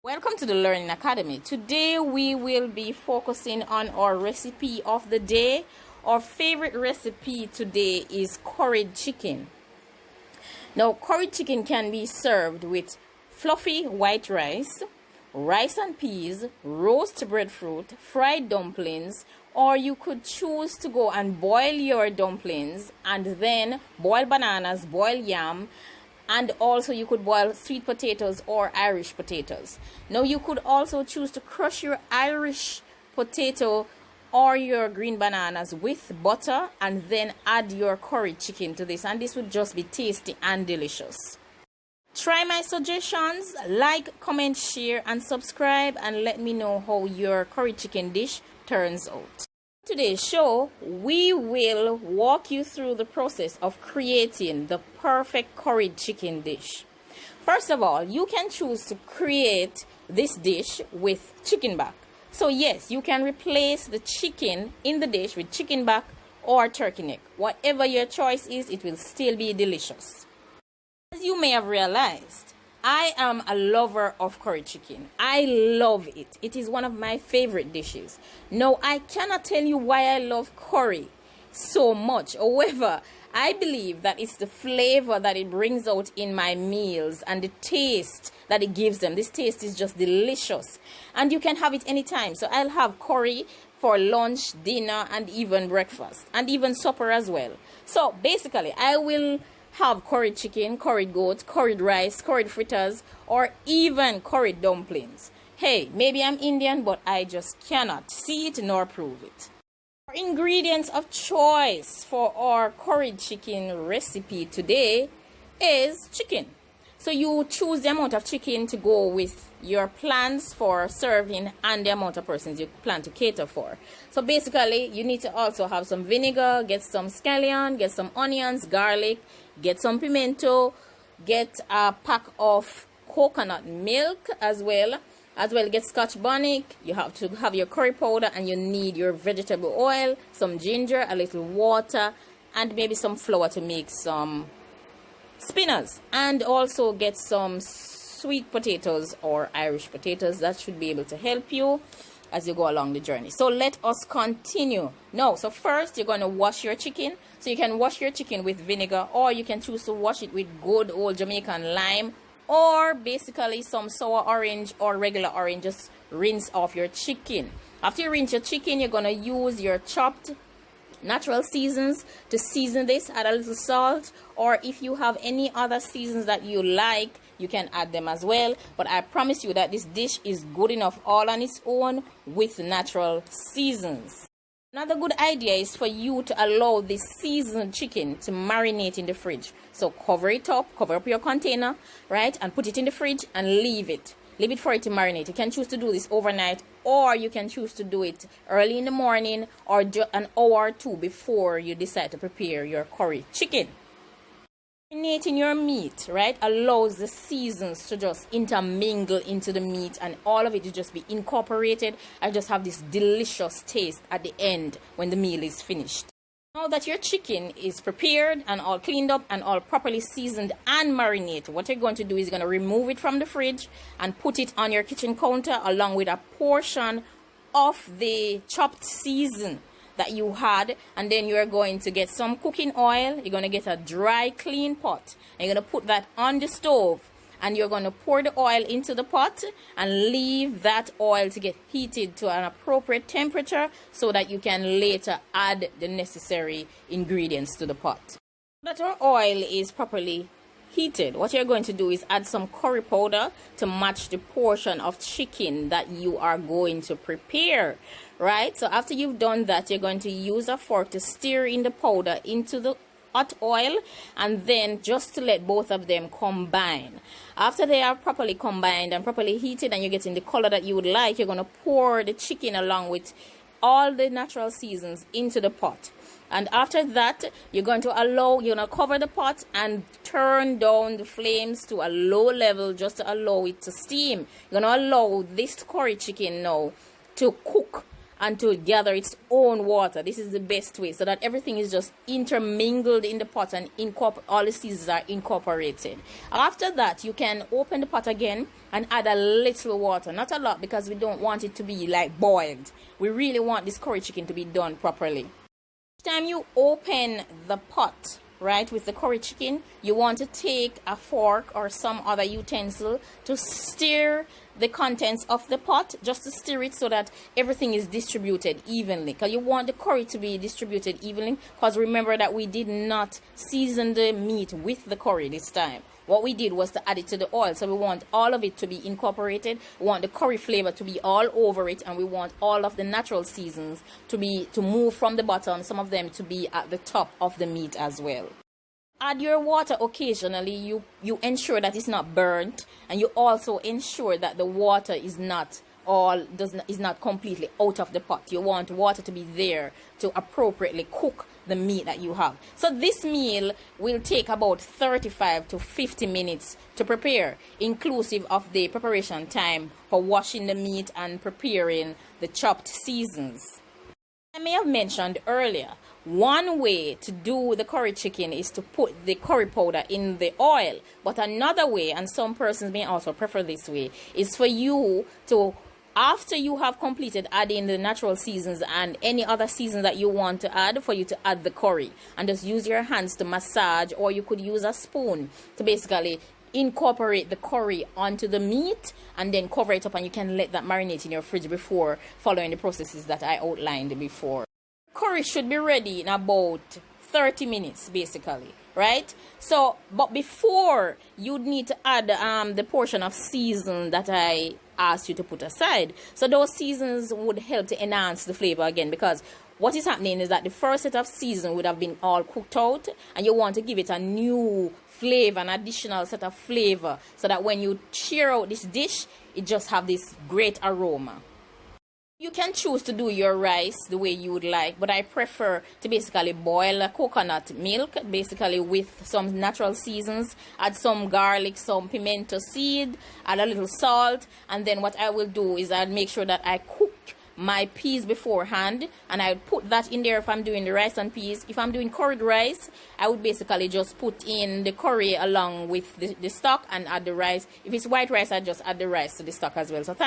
Welcome to the Learning Academy. Today we will be focusing on our recipe of the day. Our favorite recipe today is curried chicken. Now, curried chicken can be served with fluffy white rice, rice and peas, roast breadfruit, fried dumplings, or you could choose to go and boil your dumplings and then boil bananas, boil yam, and also you could boil sweet potatoes or Irish potatoes. Now you could also choose to crush your Irish potato or your green bananas with butter and then add your curried chicken to this, and this would just be tasty and delicious. Try my suggestions, like, comment, share and subscribe, and let me know how your curried chicken dish turns out. Today's show, we will walk you through the process of creating the perfect curried chicken dish. First of all, you can choose to create this dish with chicken back. So yes, you can replace the chicken in the dish with chicken back or turkey neck. Whatever your choice is, it will still be delicious. As you may have realized, I am a lover of curried chicken. I love it. It is one of my favorite dishes. Now, I cannot tell you why I love curry so much. However, I believe that it's the flavor that it brings out in my meals and the taste that it gives them. This taste is just delicious. And you can have it anytime. So I'll have curry for lunch, dinner, and even breakfast. And even supper as well. So basically, I will have curried chicken, curried goat, curried rice, curried fritters, or even curried dumplings. Hey, maybe I'm Indian, but I just cannot see it nor prove it. Our ingredients of choice for our curried chicken recipe today is chicken. So you choose the amount of chicken to go with your plans for serving and the amount of persons you plan to cater for. So basically, you need to also have some vinegar, get some scallion, get some onions, garlic, get some pimento, get a pack of coconut milk as well. Get scotch bonnet. You have to have your curry powder, and you need your vegetable oil, some ginger, a little water, and maybe some flour to make some spinners, and also get some sweet potatoes or Irish potatoes. That should be able to help you as you go along the journey. So let us continue. Now, so first you're going to wash your chicken. So you can wash your chicken with vinegar, or you can choose to wash it with good old Jamaican lime, or basically some sour orange or regular orange. Just rinse off your chicken. After you rinse your chicken, you're going to use your chopped natural seasons to season this. Add a little salt, or if you have any other seasons that you like, you can add them as well. But I promise you that this dish is good enough all on its own with natural seasons. Another good idea is for you to allow this seasoned chicken to marinate in the fridge. So cover it up, cover up your container, right, and put it in the fridge and leave it. Leave it for it to marinate. You can choose to do this overnight, or you can choose to do it early in the morning or an hour or two before you decide to prepare your curry chicken. Marinating your meat, right, allows the seasons to just intermingle into the meat, and all of it to just be incorporated and just have this delicious taste at the end when the meal is finished. Now that your chicken is prepared and all cleaned up and all properly seasoned and marinated, what you're going to do is you're going to remove it from the fridge and put it on your kitchen counter along with a portion of the chopped season that you had, and then you're going to get some cooking oil. You're going to get a dry, clean pot, and you're going to put that on the stove, and you're going to pour the oil into the pot and leave that oil to get heated to an appropriate temperature so that you can later add the necessary ingredients to the pot. That our oil is properly heated, what you're going to do is add some curry powder to match the portion of chicken that you are going to prepare, right? So after you've done that, you're going to use a fork to stir in the powder into the hot oil, and then just to let both of them combine. After they are properly combined and properly heated and you're getting the color that you would like, you're going to pour the chicken along with all the natural seasons into the pot. And after that, you're going to cover the pot and turn down the flames to a low level just to allow it to steam. You're going to allow this curry chicken now to cook and to gather its own water. This is the best way, so that everything is just intermingled in the pot and all the seasons are incorporated. After that, you can open the pot again and add a little water, not a lot, because we don't want it to be like boiled. We really want this curry chicken to be done properly. Each time you open the pot, right, with the curry chicken, you want to take a fork or some other utensil to stir the contents of the pot, just to stir it so that everything is distributed evenly, because you want the curry to be distributed evenly, because remember that we did not season the meat with the curry this time. What we did was to add it to the oil, so we want all of it to be incorporated. We want the curry flavor to be all over it, and we want all of the natural seasons to move from the bottom, some of them to be at the top of the meat as well. Add your water occasionally. You ensure that it's not burnt, and you also ensure that the water is not completely out of the pot. You want water to be there to appropriately cook the meat that you have. So this meal will take about 35 to 50 minutes to prepare, inclusive of the preparation time for washing the meat and preparing the chopped seasons. I may have mentioned earlier, one way to do the curry chicken is to put the curry powder in the oil. But another way, and some persons may also prefer this way, is for you to, after you have completed adding the natural seasons and any other season that you want to add, for you to add the curry. And just use your hands to massage, or you could use a spoon to basically incorporate the curry onto the meat and then cover it up, and you can let that marinate in your fridge before following the processes that I outlined before. Curry should be ready in about 30 minutes basically, right? So, but before, you'd need to add the portion of season that I asked you to put aside. So those seasons would help to enhance the flavor again, because what is happening is that the first set of season would have been all cooked out, and you want to give it a new flavor, an additional set of flavor, so that when you cheer out this dish, it just have this great aroma. You can choose to do your rice the way you would like, but I prefer to basically boil a coconut milk, basically with some natural seasons, add some garlic, some pimento seed, add a little salt, and then what I will do is I'll make sure that I cook my peas beforehand, and I would put that in there if I'm doing the rice and peas. If I'm doing curried rice, I would basically just put in the curry along with the stock and add the rice. If it's white rice, I just add the rice to the stock as well. So thank